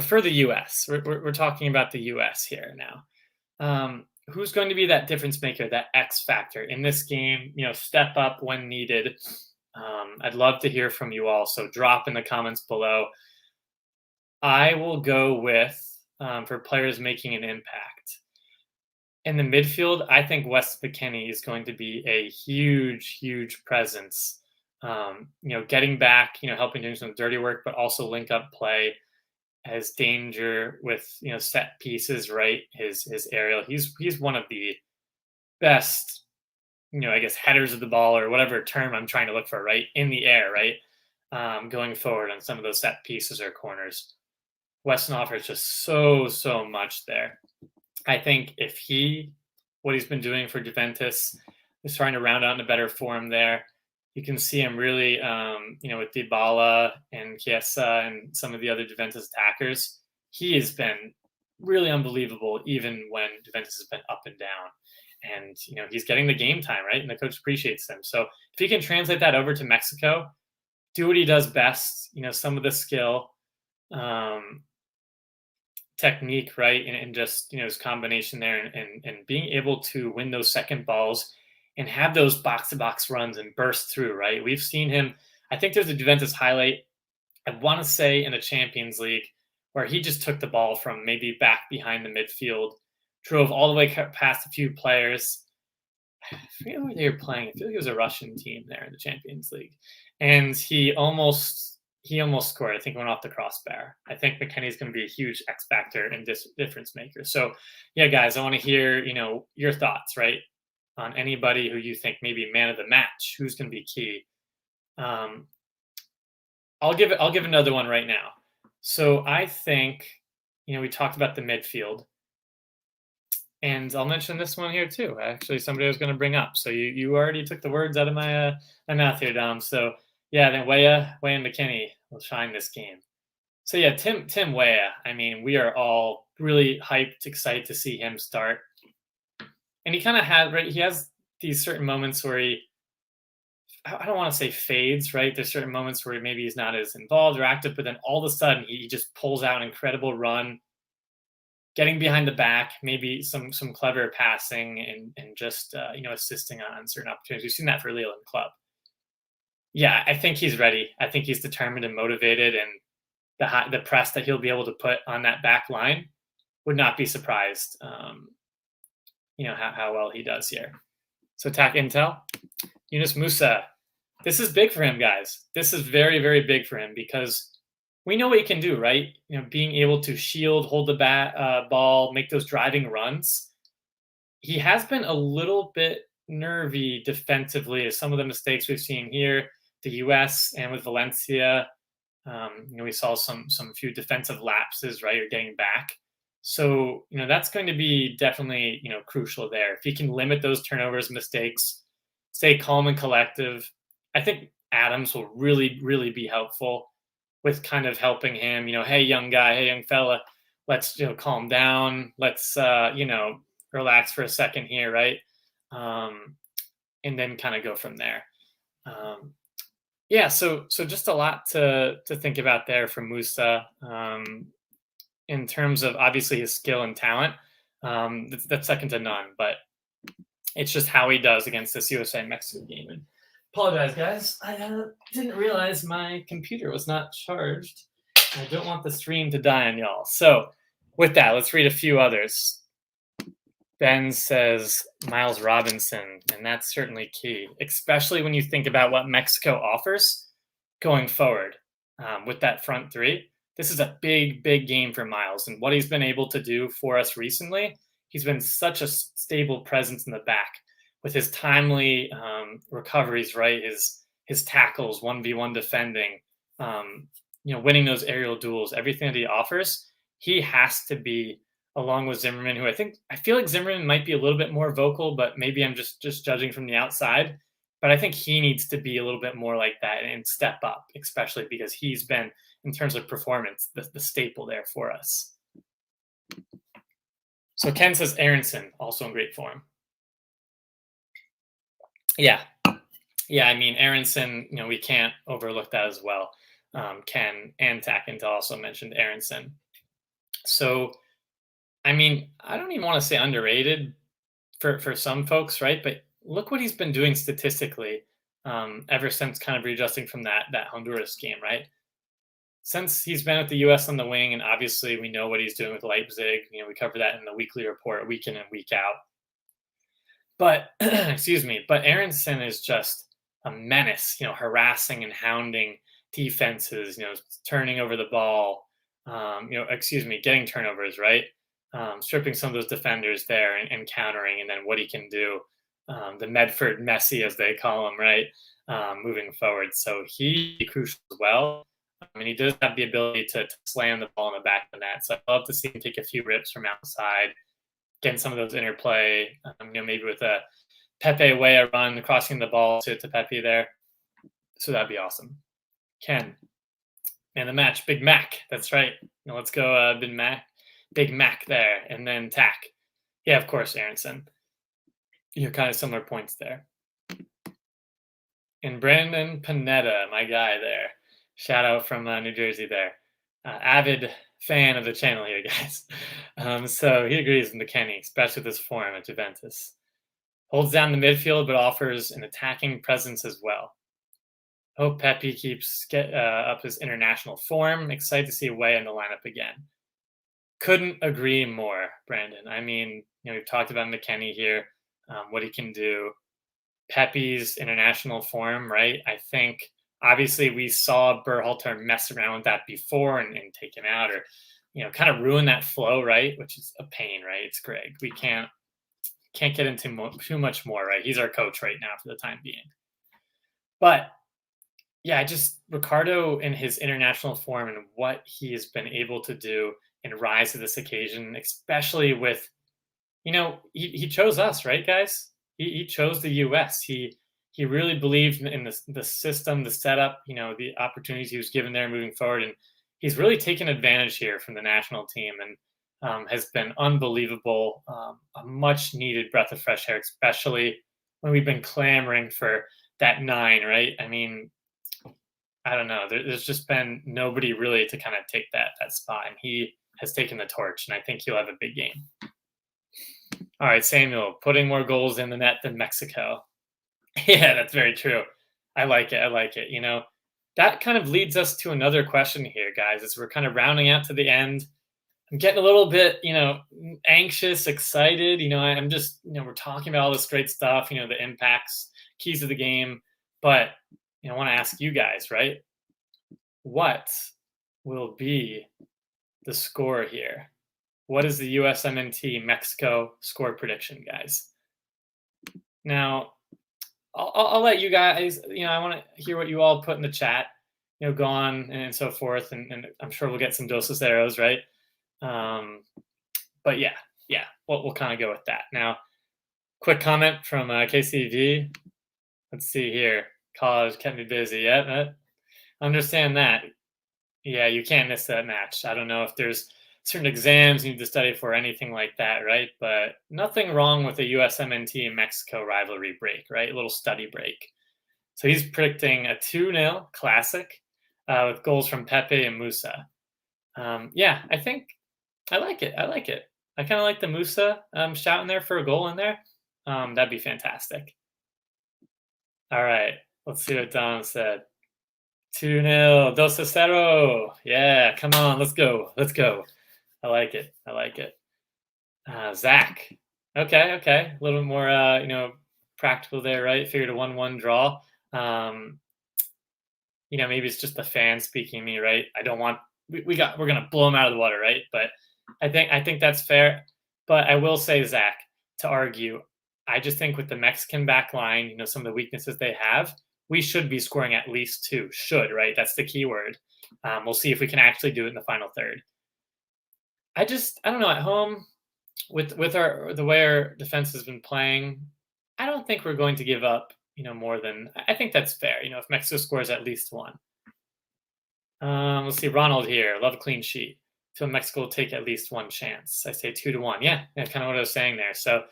for the U.S., we're talking about the U.S. here now. Who's going to be that difference maker, that X factor in this game? Step up when needed. I'd love to hear from you all. So drop in the comments below. I will go with for players making an impact. In the midfield, I think Wes McKennie is going to be a huge, huge presence. Getting back, helping doing some dirty work, but also link up play, has danger with set pieces, right? His aerial. He's one of the best, I guess headers of the ball or whatever term I'm trying to look for, right? In the air, right? Going forward on some of those set pieces or corners. Weston offers just so much there. I think if what he's been doing for Juventus is trying to round out in a better form there, you can see him really, with Dybala and Chiesa and some of the other Juventus attackers, he has been really unbelievable even when Juventus has been up and down. And, he's getting the game time, right? And the coach appreciates him. So if he can translate that over to Mexico, do what he does best, some of the skill, technique, right? And just, his combination there and being able to win those second balls and have those box to box runs and burst through, right? We've seen him. I think there's a Juventus highlight, I want to say in the Champions League, where he just took the ball from maybe back behind the midfield, drove all the way past a few players. I forget who they were playing. I feel like it was a Russian team there in the Champions League. And he almost scored. I think it went off the crossbar. I think McKennie's going to be a huge X factor and difference maker. So, yeah, guys, I want to hear, your thoughts, right, on anybody who you think maybe man of the match, who's going to be key. I'll give another one right now. So I think, we talked about the midfield, and I'll mention this one here too. Actually, somebody I was going to bring up. So you already took the words out of my mouth here, Dom. So yeah, then Weah and McKennie will shine this game. So yeah, Tim Weah. I mean, we are all really hyped, excited to see him start. And he kind of he has these certain moments where I don't want to say fades, right? There's certain moments where maybe he's not as involved or active, but then all of a sudden he just pulls out an incredible run, getting behind the back, maybe some clever passing and just assisting on certain opportunities. We've seen that for Lille and Club. Yeah, I think he's ready. I think he's determined and motivated, and the press that he'll be able to put on that back line, would not be surprised. How well he does here. So attack intel, Yunus Musa. This is big for him, guys. This is very, very big for him because we know what he can do, right? Being able to shield, hold the ball, make those driving runs. He has been a little bit nervy defensively as some of the mistakes we've seen here, the U.S. and with Valencia. We saw some few defensive lapses, right? Or getting back. So, that's going to be definitely, crucial there. If he can limit those turnovers, mistakes, stay calm and collective, I think Adams will really, really be helpful with kind of helping him, hey, young guy, hey, young fella, let's, calm down. Let's, relax for a second here, right? And then kind of go from there. Yeah, so just a lot to think about there from Musa. In terms of obviously his skill and talent, that's second to none. But it's just how he does against this USA Mexico game. And apologize, guys. I didn't realize my computer was not charged. I don't want the stream to die on y'all. So with that, let's read a few others. Ben says Miles Robinson, and that's certainly key, especially when you think about what Mexico offers going forward with that front three. This is a big, big game for Miles, and what he's been able to do for us recently. He's been such a stable presence in the back with his timely recoveries, right? His tackles, 1v1 defending, winning those aerial duels, everything that he offers. He has to be along with Zimmerman, who I feel like Zimmerman might be a little bit more vocal, but maybe I'm just judging from the outside. But I think he needs to be a little bit more like that and step up, especially because he's been, in terms of performance, the staple there for us. So Ken says Aronson, also in great form. Yeah. Yeah, I mean, Aronson, we can't overlook that as well. Ken and Tackenta also mentioned Aronson. So, I mean, I don't even want to say underrated for some folks, right? But look what he's been doing statistically ever since kind of readjusting from that Honduras game, right? Since he's been with the U.S. on the wing, and obviously we know what he's doing with Leipzig. We cover that in the weekly report, week in and week out. But excuse me, but Aronson is just a menace, harassing and hounding defenses, turning over the ball, getting turnovers, right? Stripping some of those defenders there and countering, and then what he can do, the Medford Messi, as they call him, right? Moving forward. So he's crucial as well. I mean, he does have the ability to slam the ball in the back of the net. So I'd love to see him take a few rips from outside, getting some of those interplay, maybe with a Pepe way a run, crossing the ball to Pepe there. So that'd be awesome. Ken. And the match, Big Mac. That's right. Let's go, Big Mac there. And then Tack. Yeah, of course, Aronson. Kind of similar points there. And Brandon Panetta, my guy there. Shout out from New Jersey there. Avid fan of the channel here, guys. So he agrees with McKenny, especially with his form at Juventus. Holds down the midfield, but offers an attacking presence as well. Hope Pepe keeps up his international form. Excited to see Way in the lineup again. Couldn't agree more, Brandon. I mean, we've talked about McKenny here, what he can do. Pepe's international form, right? I think obviously we saw Berhalter mess around with that before and take him out, or kind of ruin that flow, right? Which is a pain, right? It's Greg. We can't get into too much more, right? He's our coach right now for the time being. But yeah, just Ricardo in his international form and what he has been able to do and rise to this occasion, especially with, he chose us, right, guys? He chose the U.S. He really believed in the system, the setup, the opportunities he was given there moving forward, and he's really taken advantage here from the national team and has been unbelievable. A much needed breath of fresh air, especially when we've been clamoring for that 9, right? I mean, I don't know. There's just been nobody really to kind of take that spot, and he has taken the torch, and I think he'll have a big game. All right, Samuel, putting more goals in the net than Mexico. Yeah, that's very true. I like it. That kind of leads us to another question here, guys, as we're kind of rounding out to the end. I'm getting a little bit, anxious, excited. I'm just, we're talking about all this great stuff, the impacts, keys of the game. But, I want to ask you guys, right? What will be the score here? What is the USMNT Mexico score prediction, guys? Now, I'll let you guys, I want to hear what you all put in the chat, go on and so forth. And I'm sure we'll get some dos ceros, right? But yeah, we'll kind of go with that. Now, quick comment from KCV. Let's see here. College kept me busy. Yeah, understand that. Yeah, you can't miss that match. I don't know if there's certain exams you need to study for, anything like that, right? But nothing wrong with a USMNT and Mexico rivalry break, right? A little study break. So he's predicting a 2-0 classic with goals from Pepe and Musa. Yeah, I think I like it. I kind of like the Musa shouting there for a goal in there. That'd be fantastic. All right, let's see what Don said. 2-0, 2-0. Yeah, come on, let's go. I like it. Zach, Okay, okay. A little more, practical there, right? Figured a 1-1 draw. Um, maybe it's just the fan speaking me, right? I don't want we're gonna blow them out of the water, right? But I think that's fair. But I will say, Zach, to argue, I just think with the Mexican back line, some of the weaknesses they have, we should be scoring at least two. Should, right? That's the key word. We'll see if we can actually do it in the final third. I don't know, at home with our the way our defense has been playing, I don't think we're going to give up, more than I think that's fair. If Mexico scores at least one. Let's see, Ronald here. Love a clean sheet. Feel Mexico will take at least one chance. I say 2-1. Yeah, kind of what I was saying there. So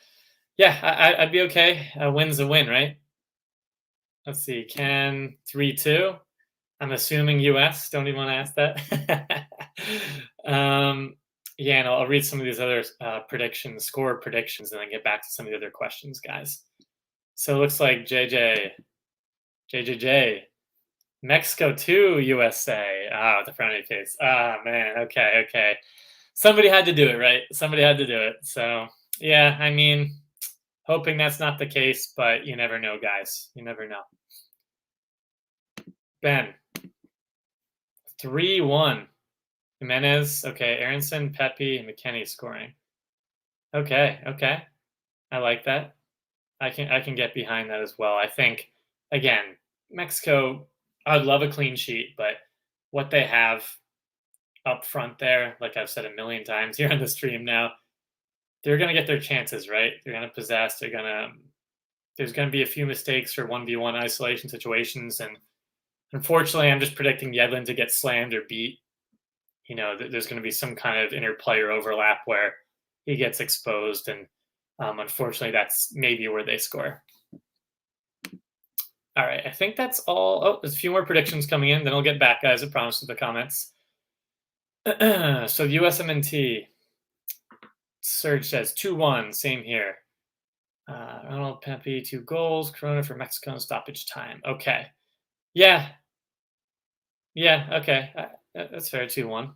yeah, I'd be okay. A win's a win, right? Let's see, can 3-2. I'm assuming US. Don't even want to ask that. um, yeah, and I'll read some of these other predictions, score predictions, and then get back to some of the other questions, guys. So it looks like JJJ, Mexico 2, USA. Ah, with the frowny face. Ah, man. Okay, okay. Somebody had to do it, right? Somebody had to do it. So yeah, I mean, hoping that's not the case, but you never know, guys. You never know. Ben, 3-1. Jimenez, okay. Aronson, Pepe, and McKenny scoring. Okay, okay. I like that. I can get behind that as well. I think again, Mexico, I'd love a clean sheet, but what they have up front there, like I've said a million times here on the stream now, they're gonna get their chances, right? They're gonna possess, there's gonna be a few mistakes for 1v1 isolation situations. And unfortunately I'm just predicting Yedlin to get slammed or beat. There's going to be some kind of interplayer overlap where he gets exposed, and unfortunately, that's maybe where they score. All right, I think that's all. Oh, there's a few more predictions coming in. Then I'll get back, guys. I promise with the comments. So USMNT Surge says 2-1. Same here. Ronald Pepe 2 goals. Corona for Mexico in stoppage time. Okay. Yeah. Yeah. Okay. That's fair. 2-1.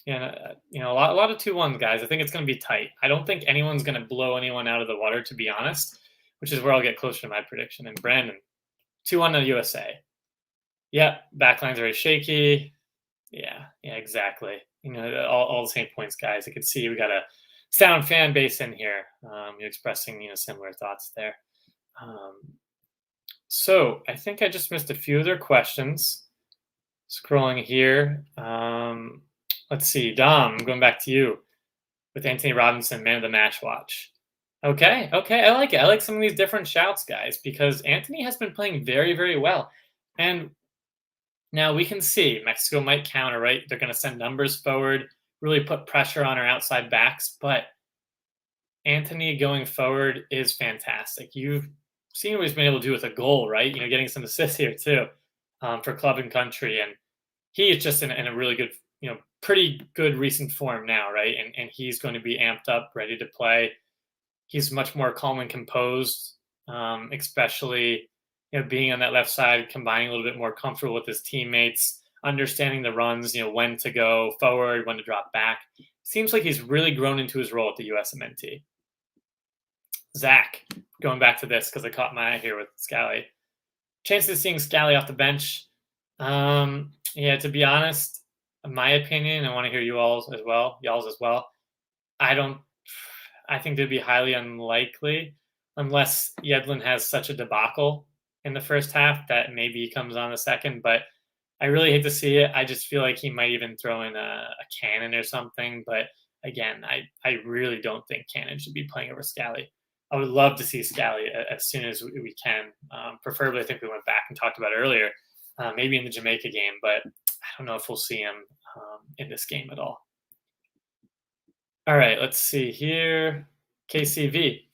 Yeah, a lot of 2-1, guys. I think it's going to be tight. I don't think anyone's going to blow anyone out of the water, to be honest, which is where I'll get closer to my prediction. And Brandon, 2-1 to USA. Yeah, backlines very shaky. Yeah, exactly. All the same points, guys. I can see we got a sound fan base in here. You're expressing, similar thoughts there. So I think I just missed a few other questions. Scrolling here. Let's see. Dom, I'm going back to you with Anthony Robinson, man of the match watch. Okay, okay. I like it. I like some of these different shouts, guys, because Anthony has been playing very, very well. And now we can see Mexico might counter, right? They're going to send numbers forward, really put pressure on our outside backs. But Anthony going forward is fantastic. You've seen what he's been able to do with a goal, right? Getting some assists here too for club and country. And he is just in a really good, pretty good recent form now, right? And he's going to be amped up, ready to play. He's much more calm and composed, especially being on that left side, combining a little bit more comfortable with his teammates, understanding the runs, when to go forward, when to drop back. Seems like he's really grown into his role at the USMNT. Zach, going back to this because I caught my eye here with Scally. Chances of seeing Scally off the bench. Yeah, to be honest, in my opinion, I want to hear y'all's as well. I think they'd be highly unlikely unless Yedlin has such a debacle in the first half that maybe he comes on the second. But I really hate to see it. I just feel like he might even throw in a Cannon or something. But again, I really don't think Cannon should be playing over Scally. I would love to see Scally as soon as we can. Preferably, I think we went back and talked about it earlier, maybe in the Jamaica game, but I don't know if we'll see him in this game at all. All right, let's see here. KCV.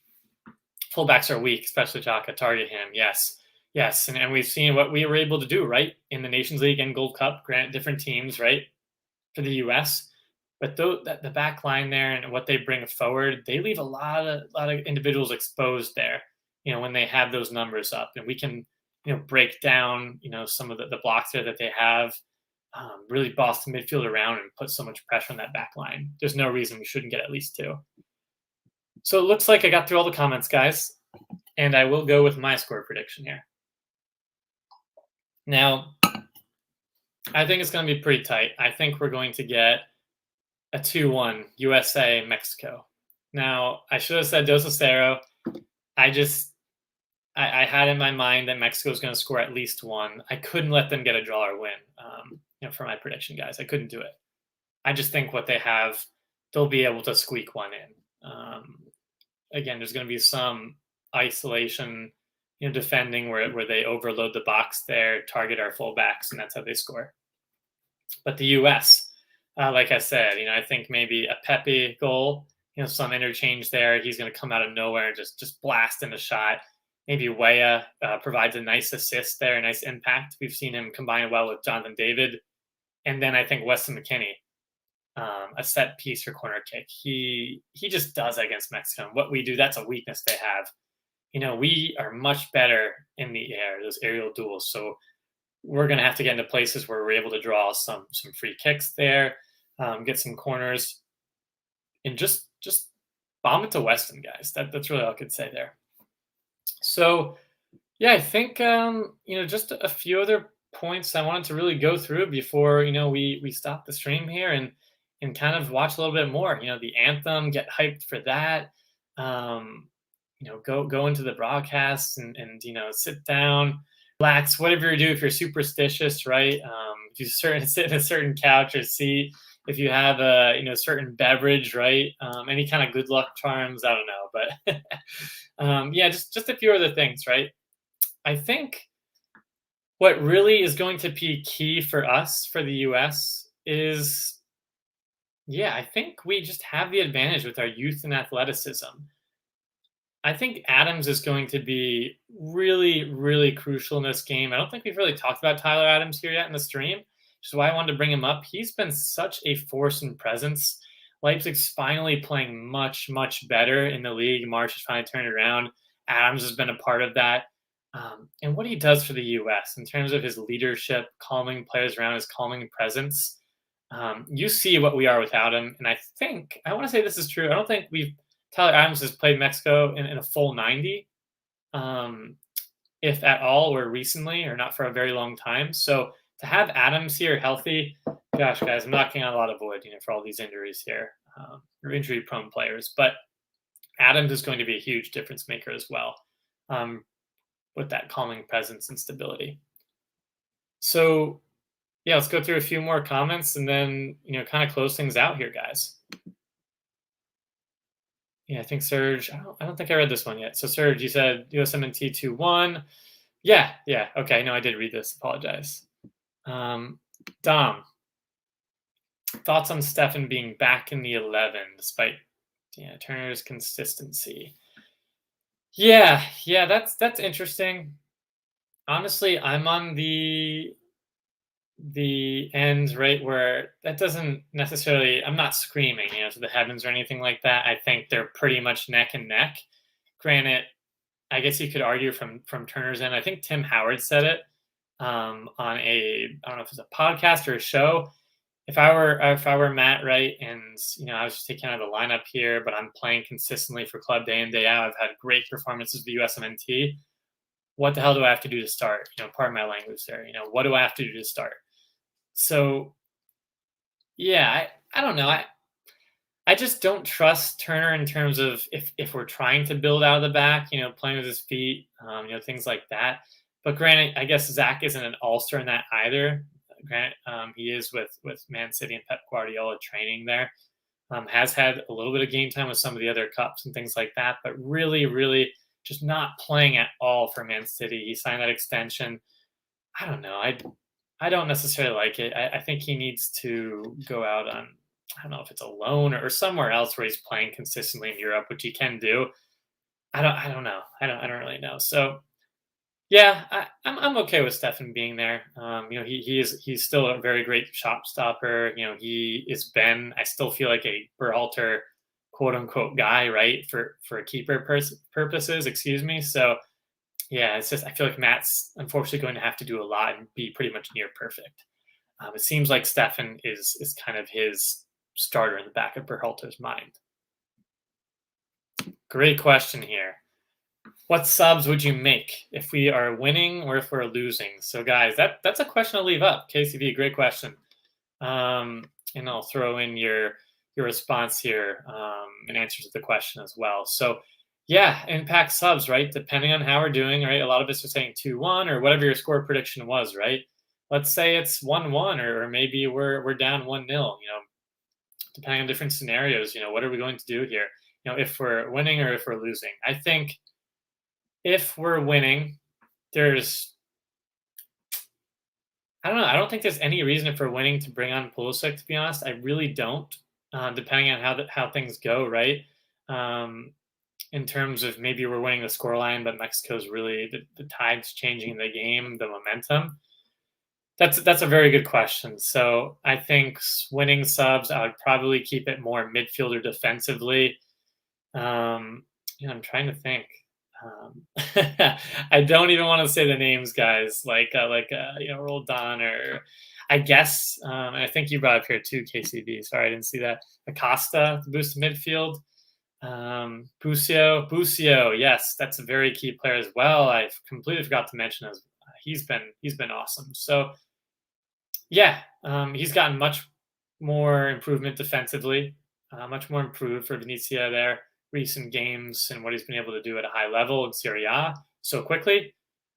Fullbacks are weak, especially Chaka. Target him. Yes. Yes. And we've seen what we were able to do, right? In the Nations League and Gold Cup, grant different teams, right? For the US. But the back line there and what they bring forward, they leave a lot of individuals exposed there, when they have those numbers up. And we can, break down, some of the blocks there that they have. Really boss the midfield around and put so much pressure on that back line. There's no reason we shouldn't get at least two. So it looks like I got through all the comments, guys, and I will go with my score prediction here. Now, I think it's going to be pretty tight. I think we're going to get a 2-1 USA Mexico. Now, I should have said Dos a 0. I had in my mind that Mexico was going to score at least one. I couldn't let them get a draw or win. For my prediction, guys, I couldn't do it. I just think what they have, they'll be able to squeak one in. Again, there's going to be some isolation, defending where they overload the box there, target our fullbacks, and that's how they score. But the U.S., like I said, I think maybe a Pepe goal, some interchange there. He's going to come out of nowhere and just blast in a shot. Maybe Weah provides a nice assist there, a nice impact. We've seen him combine well with Jonathan David. And then I think Weston McKennie, a set piece or corner kick. He just does against Mexico. And what we do, that's a weakness they have. We are much better in the air, those aerial duels. So we're going to have to get into places where we're able to draw some free kicks there, get some corners, and just bomb it to Weston, guys. That's really all I could say there. So, yeah, I think just a few other points I wanted to really go through before we stop the stream here and kind of watch a little bit more. The anthem, get hyped for that. Go into the broadcast and sit down, relax, whatever you do. If you're superstitious, right? If you sit in a certain couch or seat, if you have a certain beverage, right? Any kind of good luck charms, I don't know, but just a few other things, right? I think what really is going to be key for us, for the U.S., is, I think we just have the advantage with our youth and athleticism. I think Adams is going to be really, really crucial in this game. I don't think we've really talked about Tyler Adams here yet in the stream, which is why I wanted to bring him up. He's been such a force and presence. Leipzig's finally playing much, much better in the league. March has finally turned around. Adams has been a part of that. And what he does for the U.S. in terms of his leadership, calming players around, his calming presence, you see what we are without him. And I want to say this is true. I don't think Tyler Adams has played Mexico in a full 90, if at all, or recently, or not for a very long time. So to have Adams here healthy, gosh, guys, I'm knocking on a lot of wood, for all these injuries here, or injury-prone players. But Adams is going to be a huge difference maker as well, with that calming presence and stability. So, let's go through a few more comments and then, kind of close things out here, guys. Yeah, I think Serge, I don't think I read this one yet. So Serge, you said USMNT 2-1. Yeah. Okay, no, I did read this. Apologize. Dom, thoughts on Stefan being back in the 11 despite Turner's consistency? Yeah, that's interesting. Honestly, I'm on the end, right, where that doesn't necessarily, I'm not screaming, to the heavens or anything like that. I think they're pretty much neck and neck. Granted, I guess you could argue from Turner's end. I think Tim Howard said it on I don't know if it's a podcast or a show. If I were Matt, right, and I was just taking out of the lineup here, but I'm playing consistently for club day in, day out. I've had great performances with the USMNT. What the hell do I have to do to start? Pardon my language there. What do I have to do to start? So, I don't know. I just don't trust Turner in terms of if we're trying to build out of the back, playing with his feet, things like that. But granted, I guess Zach isn't an all-star in that either. Granted, he is with Man City and Pep Guardiola training there. Has had a little bit of game time with some of the other cups and things like that, but really, really just not playing at all for Man City. He signed that extension. I don't know. I don't necessarily like it. I think he needs to go out on, I don't know if it's a loan or somewhere else where he's playing consistently in Europe, which he can do. I don't know. I don't really know. So I'm okay with Stefan being there. He's still a very great shot stopper. I still feel like a Berhalter quote unquote guy, right? For keeper purposes, excuse me. So it's just, I feel like Matt's unfortunately going to have to do a lot and be pretty much near perfect. It seems like Stefan is kind of his starter in the back of Berhalter's mind. Great question here. What subs would you make if we are winning or if we're losing? So, guys, that's a question to leave up. KCV, great question. And I'll throw in your response here in answer to the question as well. So, yeah, impact subs, right? Depending on how we're doing, right? A lot of us are saying 2-1 or whatever your score prediction was, right? Let's say it's 1-1 or maybe we're down 1-0, depending on different scenarios, what are we going to do here? If we're winning or if we're losing. I think if we're winning, I don't know. I don't think there's any reason for winning to bring on Pulisic, to be honest. I really don't, depending on how things go, right? Um, in terms of maybe we're winning the scoreline, but Mexico's really the tide's changing the game, the momentum. That's a very good question. So I think winning subs, I would probably keep it more midfielder defensively. I'm trying to think. I don't even want to say the names, guys. Roldan or I guess. And I think you brought up here too, KCB. Sorry, I didn't see that. Acosta, the boost to midfield. Busio, yes, that's a very key player as well. I completely forgot to mention as he's been awesome. So yeah, he's gotten much more improvement defensively, much more improved for Venezia there recent games and what he's been able to do at a high level in Serie A so quickly.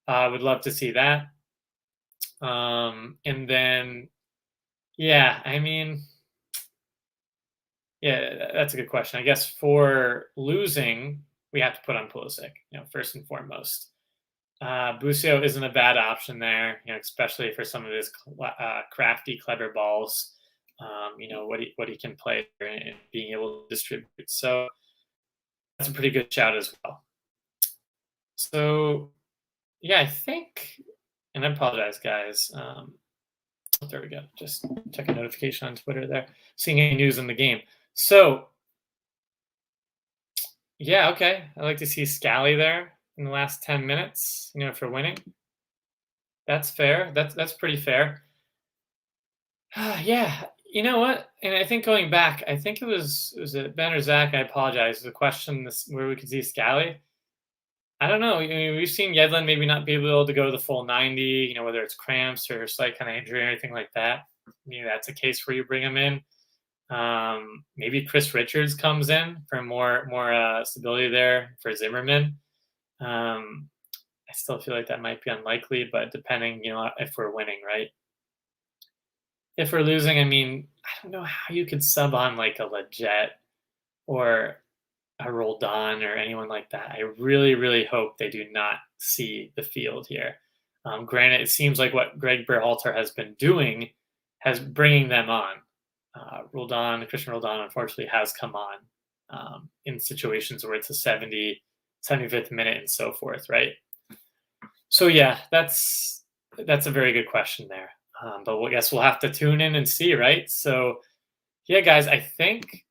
Would love to see that. And then, yeah, I mean, yeah, that's a good question. I guess for losing, we have to put on Pulisic, first and foremost. Busio isn't a bad option there, especially for some of his crafty, clever balls. What he can play and being able to distribute. So that's a pretty good shout as well. So yeah, I think, and I apologize, guys. There we go. Just check a notification on Twitter there, seeing any news in the game. So yeah, okay. I like to see Scally there in the last 10 minutes, for winning. That's fair. That's pretty fair. Yeah, you know what? And I think going back, I think it was it Ben or Zach? I apologize. The question where we could see Scally. I don't know. I mean, we've seen Yedlin maybe not be able to go to the full 90. Whether it's cramps or slight kind of injury or anything like that. That's a case where you bring him in. Maybe Chris Richards comes in for more stability there for Zimmerman. I still feel like that might be unlikely, but depending, if we're winning, right? If we're losing, I mean, I don't know how you could sub on like a Leggett or a Roldan or anyone like that. I really, really hope they do not see the field here. Granted, it seems like what Greg Berhalter has been doing has bringing them on. Christian Roldan, unfortunately, has come on in situations where it's a 75th minute and so forth, right? So yeah, that's a very good question there. But I guess we'll have to tune in and see, right? So yeah, guys, I think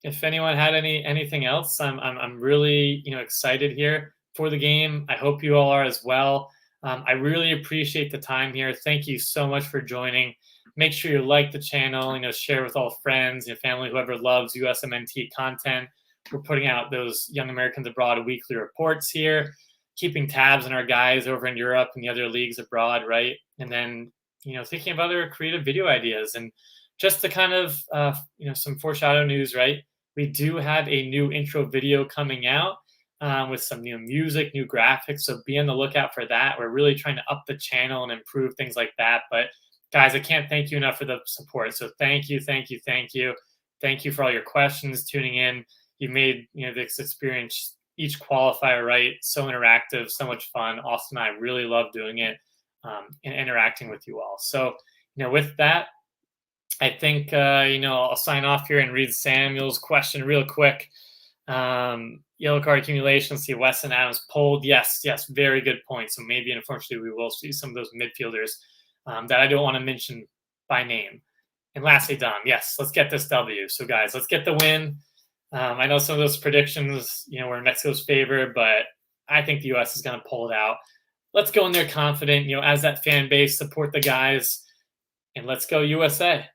if anyone had anything else, I'm really excited here for the game. I hope you all are as well. I really appreciate the time here. Thank you so much for joining. Make sure you like the channel, share with all friends, your family, whoever loves USMNT content. We're putting out those Young Americans Abroad weekly reports here, keeping tabs on our guys over in Europe and the other leagues abroad, right? And then, thinking of other creative video ideas. And just to kind of, some foreshadow news, right? We do have a new intro video coming out with some new music, new graphics. So be on the lookout for that. We're really trying to up the channel and improve things like that. But guys, I can't thank you enough for the support. So thank you. Thank you for all your questions, tuning in. You made this experience, each qualifier, right? So interactive, so much fun. Austin and I really love doing it and interacting with you all. So, with that, I think, I'll sign off here and read Samuel's question real quick. Yellow card accumulation, see Weston Adams pulled. Yes, very good point. So maybe, unfortunately, we will see some of those midfielders that I don't want to mention by name. And lastly, Dom, yes, let's get this W. So, guys, let's get the win. I know some of those predictions, were in Mexico's favor, but I think the U.S. is going to pull it out. Let's go in there confident, as that fan base, support the guys, and let's go USA.